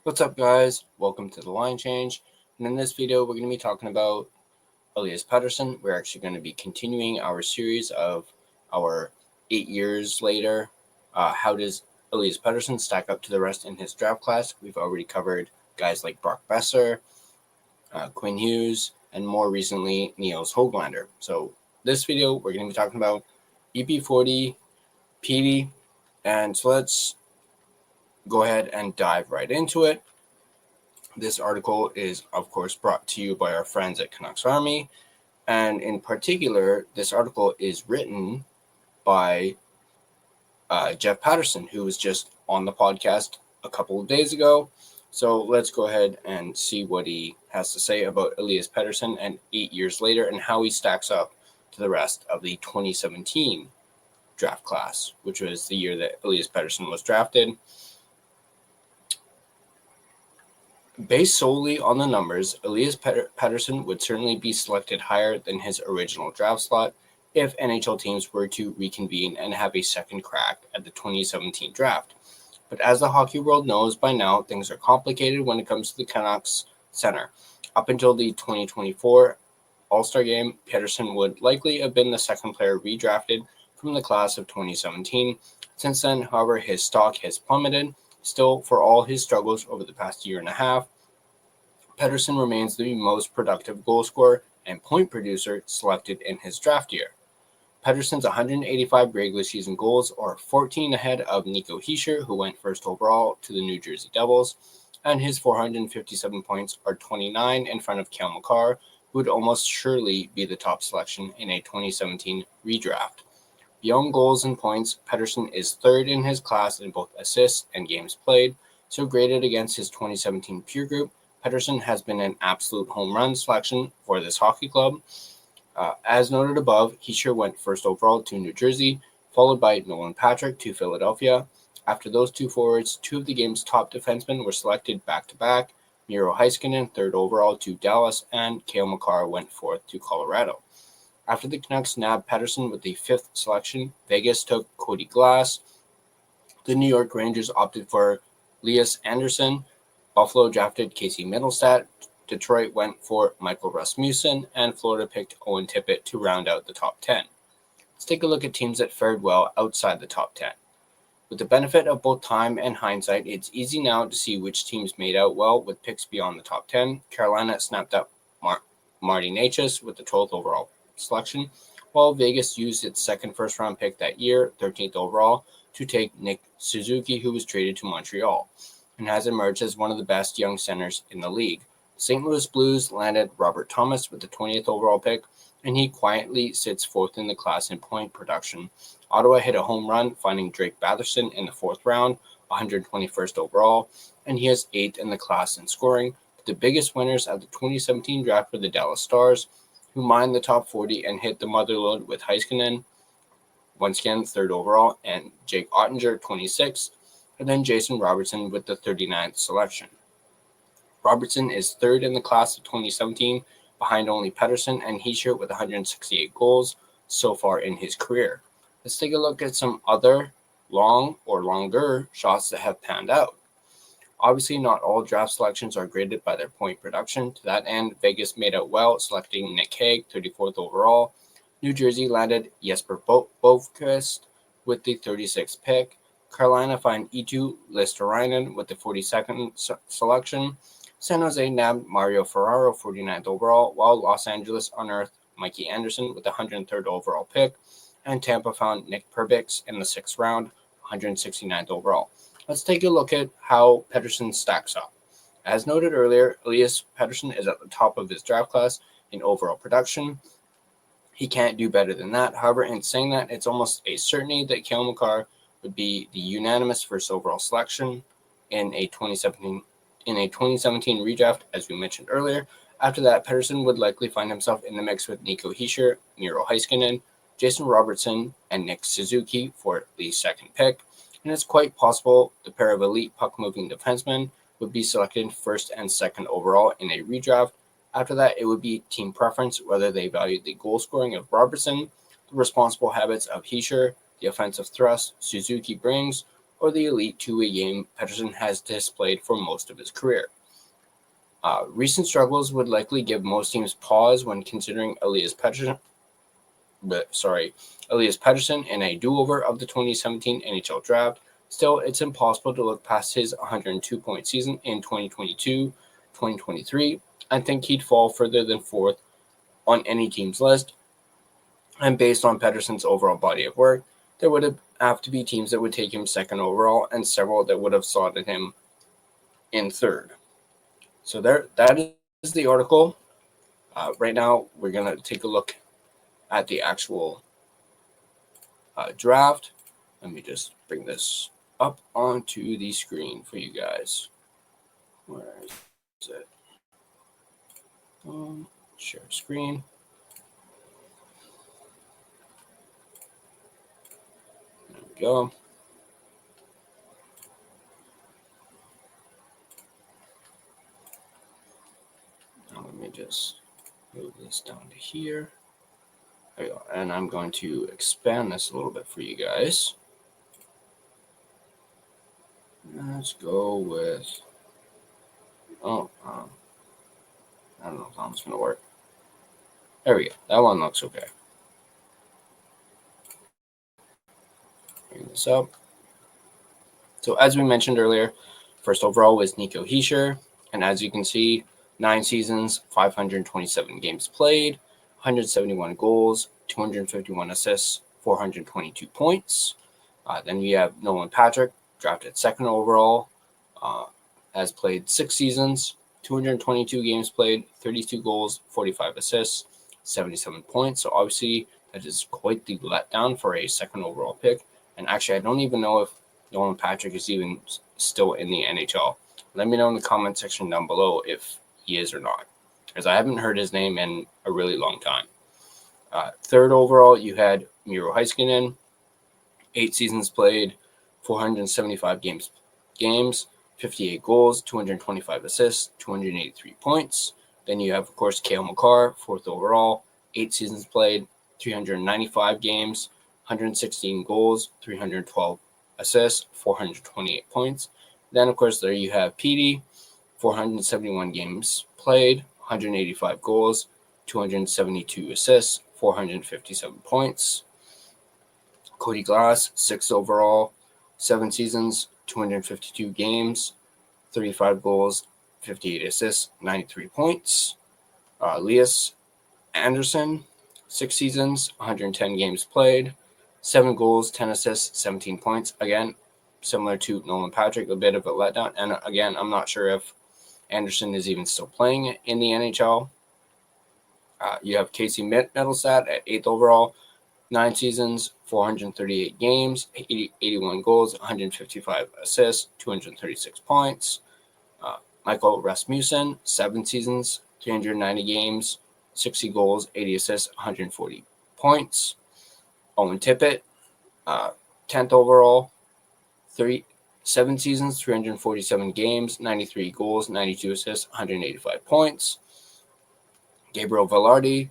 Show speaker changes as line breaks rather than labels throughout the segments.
What's up, guys? Welcome to the line change. And in this video, we're going to be talking about Elias Pettersson. We're actually going to be continuing our series of our 8 years later. How does Elias Pettersson stack up to the rest in his draft class? We've already covered guys like Brock Besser, Quinn Hughes, and more recently, Niels Höglander. So this video, we're going to be talking about EP40, PD, and so let's go ahead and dive right into it. This article is, of course, brought to you by our friends at Canucks Army. And in particular, this article is written by Jeff Patterson, who was just on the podcast a couple of days ago. So let's go ahead and see what he has to say about Elias Pettersson and 8 years later and how he stacks up to the rest of the 2017 draft class, which was the year that Elias Pettersson was drafted. Based solely on the numbers, Elias Pettersson would certainly be selected higher than his original draft slot if NHL teams were to reconvene and have a second crack at the 2017 draft. But as the hockey world knows by now, things are complicated when it comes to the Canucks center. Up until the 2024 All-Star Game, Pettersson would likely have been the second player redrafted from the class of 2017. Since then, however, his stock has plummeted. Still, for all his struggles over the past year and a half, Pettersson remains the most productive goal scorer and point producer selected in his draft year. Pettersson's 185 regular season goals are 14 ahead of Nico Hischier, who went first overall to the New Jersey Devils, and his 457 points are 29 in front of Cale Makar, who would almost surely be the top selection in a 2017 redraft. Beyond goals and points, Pettersson is third in his class in both assists and games played, so graded against his 2017 peer group, Pettersson has been an absolute home run selection for this hockey club. As noted above, Hischier went first overall to New Jersey, followed by Nolan Patrick to Philadelphia. After those two forwards, two of the game's top defensemen were selected back-to-back. Miro Heiskanen, third overall to Dallas, and Cale Makar went fourth to Colorado. After the Canucks nabbed Pettersson with the fifth selection, Vegas took Cody Glass. The New York Rangers opted for Elias Andersson. Buffalo drafted Casey Mittelstadt. Detroit went for Michael Rasmussen, and Florida picked Owen Tippett to round out the top 10. Let's take a look at teams that fared well outside the top 10. With the benefit of both time and hindsight, it's easy now to see which teams made out well with picks beyond the top 10. Carolina snapped up Marty Necas with the 12th overall selection, while Vegas used its second first-round pick that year, 13th overall, to take Nick Suzuki, who was traded to Montreal, and has emerged as one of the best young centers in the league. St. Louis Blues landed Robert Thomas with the 20th overall pick, and he quietly sits fourth in the class in point production. Ottawa hit a home run, finding Drake Batherson in the fourth round, 121st overall, and he is eighth in the class in scoring. But the biggest winners of the 2017 draft were the Dallas Stars, who mined the top 40 and hit the motherlode with Heiskanen, once again third overall, and Jake Ottinger, 26th, and then Jason Robertson with the 39th selection. Robertson is third in the class of 2017, behind only Pettersson and Hischier with 168 goals so far in his career. Let's take a look at some other longer shots that have panned out. Obviously, not all draft selections are graded by their point production. To that end, Vegas made out well, selecting Nick Hague, 34th overall. New Jersey landed Jesper Bovqvist with the 36th pick. Carolina found Eetu Listerainen with the 42nd selection. San Jose nabbed Mario Ferraro, 49th overall, while Los Angeles unearthed Mikey Anderson with the 103rd overall pick, and Tampa found Nick Perbix in the 6th round, 169th overall. Let's take a look at how Pettersson stacks up. As noted earlier, Elias Pettersson is at the top of his draft class in overall production. He can't do better than that. However, in saying that, it's almost a certainty that Cale Makar would be the unanimous first overall selection in a 2017 redraft, as we mentioned earlier. After that, Pettersson would likely find himself in the mix with Nico Hischier, Miro Heiskanen, Jason Robertson, and Nick Suzuki for the second pick. And it's quite possible the pair of elite puck-moving defensemen would be selected first and second overall in a redraft. After that, it would be team preference whether they valued the goal scoring of Robertson, the responsible habits of Hischier, the offensive thrust Suzuki brings, or the elite two-way game Pettersson has displayed for most of his career. Recent struggles would likely give most teams pause when considering Elias Pettersson in a do-over of the 2017 NHL Draft. Still, it's impossible to look past his 102-point season in 2022-2023 and think he'd fall further than fourth on any team's list. And based on Pettersson's overall body of work, there would have to be teams that would take him second overall and several that would have slotted him in third. So that is the article. Right now, we're going to take a look at the actual draft. Let me just bring this up onto the screen for you guys. Where is it? Share screen. There we go. Now let me just move this down to here. There we go. And I'm going to expand this a little bit for you guys. Let's go with, I don't know if that one's going to work. There we go. That one looks okay. Bring this up. So as we mentioned earlier, first overall was Nico Hischier. And as you can see, 9 seasons, 527 games played, 171 goals, 251 assists, 422 points. Then we have Nolan Patrick, drafted second overall, has played 6 seasons, 222 games played, 32 goals, 45 assists, 77 points. So obviously that is quite the letdown for a second overall pick. And actually, I don't even know if Nolan Patrick is even still in the NHL. Let me know in the comment section down below if he is or not, because I haven't heard his name in a really long time. Third overall, you had Miro Heiskanen, 8 seasons played, 475 games, 58 goals, 225 assists, 283 points. Then you have, of course, Cale Makar, 4th overall, 8 seasons played, 395 games, 116 goals, 312 assists, 428 points. Then, of course, there you have Petey, 471 games played, 185 goals, 272 assists, 457 points. Cody Glass, 6th overall, 7 seasons, 252 games, 35 goals, 58 assists, 93 points. Elias Anderson, 6 seasons, 110 games played, 7 goals, 10 assists, 17 points. Again, similar to Nolan Patrick, a bit of a letdown. And again, I'm not sure if Anderson is even still playing in the NHL. You have Casey Mittelstadt at 8th overall, 9 seasons, 438 games, 81 goals, 155 assists, 236 points. Michael Rasmussen, 7 seasons, 390 games, 60 goals, 80 assists, 140 points. Owen Tippett, 10th overall, 7 seasons, 347 games, 93 goals, 92 assists, 185 points. Gabriel Velarde,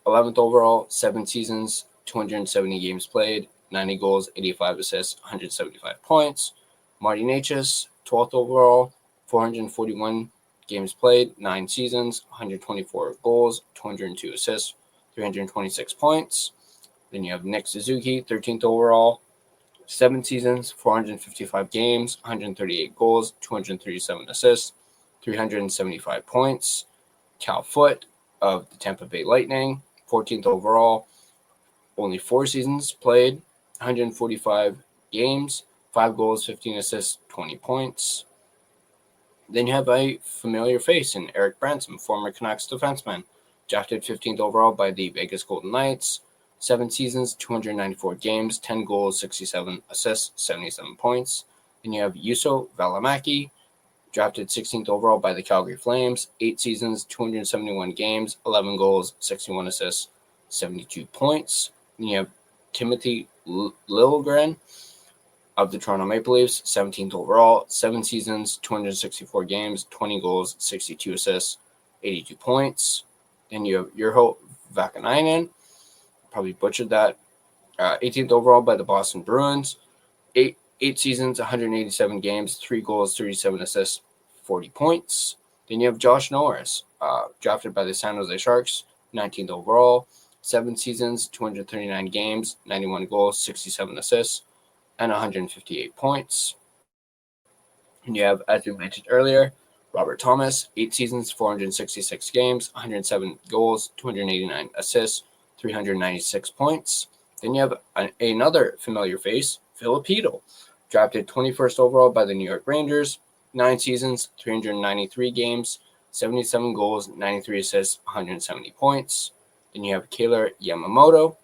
11th overall, 7 seasons, 270 games played, 90 goals, 85 assists, 175 points. Marty Necas, 12th overall, 441 games played, 9 seasons, 124 goals, 202 assists, 326 points. Then you have Nick Suzuki, 13th overall, 7 seasons, 455 games, 138 goals, 237 assists, 375 points. Cal Foote of the Tampa Bay Lightning, 14th overall, only 4 seasons played, 145 games, 5 goals, 15 assists, 20 points. Then you have a familiar face in Eric Branson, former Canucks defenseman, drafted 15th overall by the Vegas Golden Knights, 7 seasons, 294 games, 10 goals, 67 assists, 77 points. Then you have Juuso Välimäki, drafted 16th overall by the Calgary Flames, 8 seasons, 271 games, 11 goals, 61 assists, 72 points. Then you have Timothy Liljegren of the Toronto Maple Leafs, 17th overall, 7 seasons, 264 games, 20 goals, 62 assists, 82 points. Then you have Urho Vakanainen, probably butchered that, 18th overall by the Boston Bruins, 8 8 seasons, 187 games, 3 goals, 37 assists, 40 points. Then you have Josh Norris, drafted by the San Jose Sharks, 19th overall, 7 seasons, 239 games, 91 goals, 67 assists, and 158 points. And you have, as we mentioned earlier, Robert Thomas, 8 seasons, 466 games, 107 goals, 289 assists, 396 points. Then you have another familiar face, Filipino, drafted 21st overall by the New York Rangers, 9 seasons, 393 games, 77 goals, 93 assists, 170 points. Then you have Kailer Yamamoto,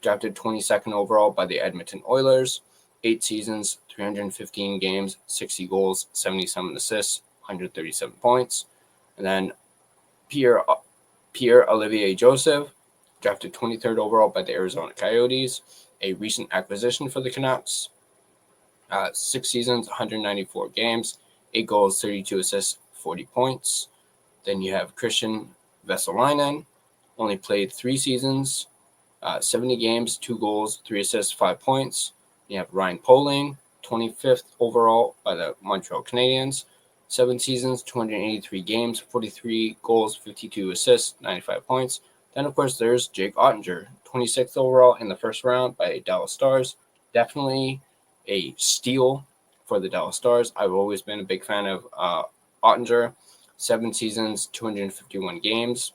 drafted 22nd overall by the Edmonton Oilers, 8 seasons, 315 games, 60 goals, 77 assists, 137 points. And then Pierre-Olivier Joseph, drafted 23rd overall by the Arizona Coyotes, a recent acquisition for the Canucks. 6 seasons, 194 games, 8 goals, 32 assists, 40 points. Then you have Christian Vesalainen, only played 3 seasons, 70 games, 2 goals, 3 assists, 5 points. You have Ryan Poehling, 25th overall by the Montreal Canadiens, 7 seasons, 283 games, 43 goals, 52 assists, 95 points. Then, of course, there's Jake Ottinger, 26th overall in the first round by Dallas Stars. Definitely a steal for the Dallas Stars. I've always been a big fan of Ottinger. 7 seasons, 251 games.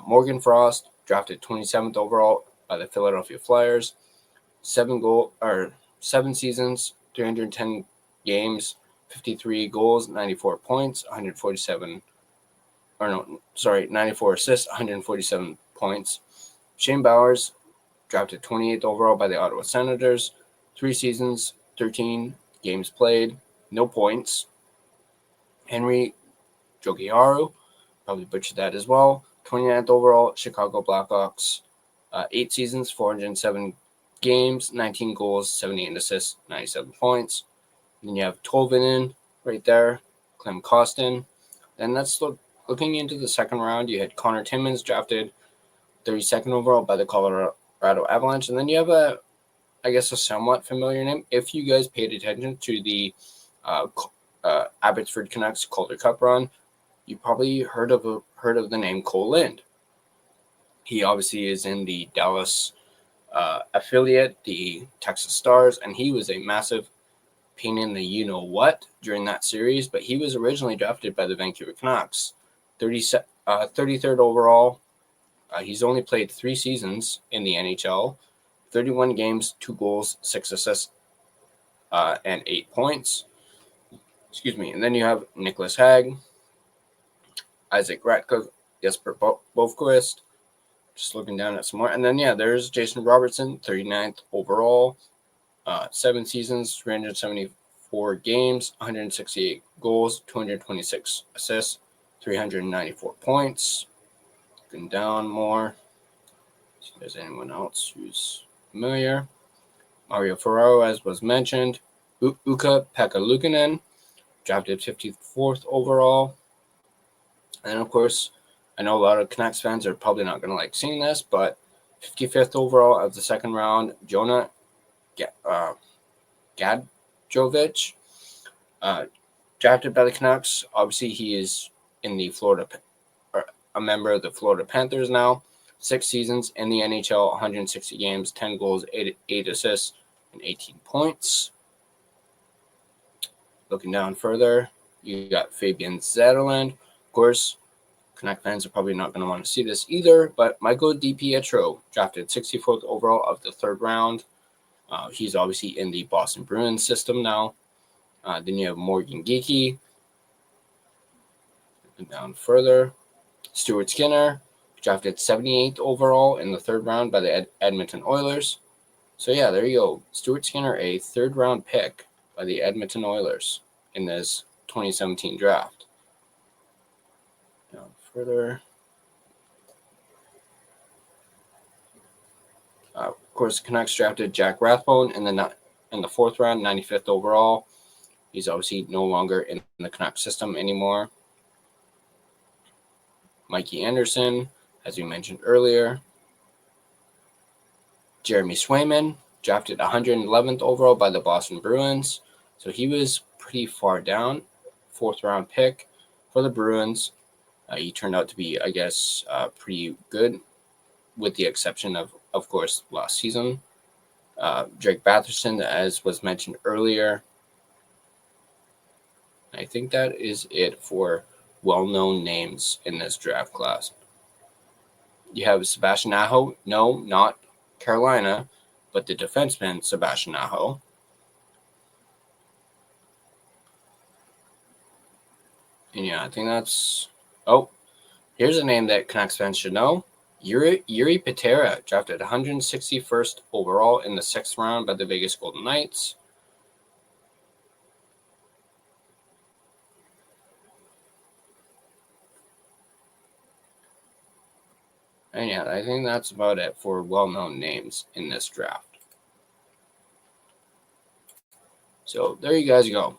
Morgan Frost, drafted 27th overall by the Philadelphia Flyers. 7 seasons, 310 games, 53 goals, 94 points, 94 assists, 147 points. Shane Bowers, drafted 28th overall by the Ottawa Senators, 3 seasons, 13 games played, no points. Henry Jokiharju, probably butchered that as well, 29th overall, Chicago Blackhawks, 8 seasons, 407 games, 19 goals, 78 assists, 97 points. And then you have Tolvanen right there, Clem Costin. Then that's looking into the second round. You had Connor Timmins, drafted 32nd overall by the Colorado Avalanche. And then you have a somewhat familiar name. If you guys paid attention to the Abbotsford Canucks Calder Cup run, you probably heard of the name Cole Lind. He obviously is in the Dallas affiliate, the Texas Stars, and he was a massive pain in the you-know-what during that series, but he was originally drafted by the Vancouver Canucks, 33rd overall. He's only played 3 seasons in the NHL, 31 games, 2 goals, 6 assists, and 8 points. And then you have Nicholas Hag, Isaac Ratcliffe, Jesper Bovquist. Just looking down at some more. And then, there's Jason Robertson, 39th overall, 7 seasons, 374 games, 168 goals, 226 assists, 394 points. Looking down more. See if there's anyone else who's familiar. Mario Ferraro, as was mentioned. Ukko-Pekka Luukkonen, drafted 54th overall. And, of course, I know a lot of Canucks fans are probably not going to like seeing this, but 55th overall of the second round, Jonah Gadjovich, drafted by the Canucks. Obviously, he is in the a member of the Florida Panthers now. 6 seasons in the NHL, 160 games, 10 goals, 8 assists, and 18 points. Looking down further, you got Fabian Zetterlund. Of course, Canuck fans are probably not going to want to see this either, but Michael DiPietro, drafted 64th overall of the third round. He's obviously in the Boston Bruins system now. Then you have Morgan Geekie. Looking down further, Stuart Skinner, drafted 78th overall in the third round by the Edmonton Oilers. So, there you go. Stuart Skinner, a third-round pick by the Edmonton Oilers in this 2017 draft. Down further. Of course, the Canucks drafted Jack Rathbone in the fourth round, 95th overall. He's obviously no longer in the Canucks system anymore. Mikey Anderson, as we mentioned earlier. Jeremy Swayman, drafted 111th overall by the Boston Bruins. So he was pretty far down, 4th round pick for the Bruins. He turned out to be, I guess, pretty good, with the exception of course, last season. Drake Batherson, as was mentioned earlier. I think that is it for well-known names in this draft class. You have Sebastian Aho. No, not Carolina, but the defenseman Sebastian Aho. And yeah, I think that's... Oh, here's a name that Canucks fans should know. Yuri Patera, drafted 161st overall in the 6th round by the Vegas Golden Knights. And yeah, I think that's about it for well-known names in this draft. So there you guys go.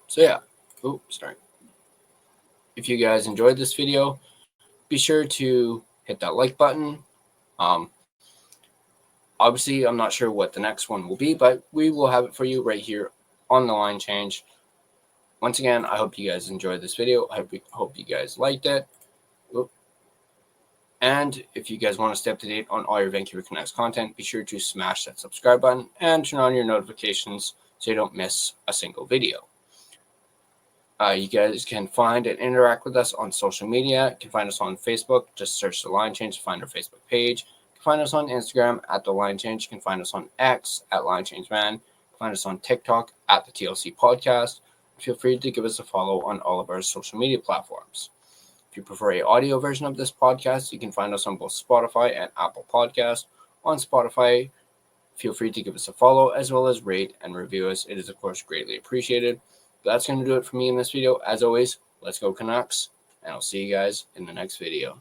So yeah. Oops, sorry. If you guys enjoyed this video, be sure to hit that like button. Obviously, I'm not sure what the next one will be, but we will have it for you right here on the line change. Once again, I hope you guys enjoyed this video. I hope you guys liked it. And if you guys want to stay up to date on all your Vancouver Canucks content, be sure to smash that subscribe button and turn on your notifications so you don't miss a single video. You guys can find and interact with us on social media. You can find us on Facebook. Just search The Line Change to find our Facebook page. You can find us on Instagram at The Line Change. You can find us on X at Line Change Man. You can find us on TikTok at the TLC Podcast. Feel free to give us a follow on all of our social media platforms. If you prefer an audio version of this podcast, you can find us on both Spotify and Apple Podcasts. On Spotify, feel free to give us a follow as well as rate and review us. It is, of course, greatly appreciated. But that's going to do it for me in this video. As always, let's go Canucks, and I'll see you guys in the next video.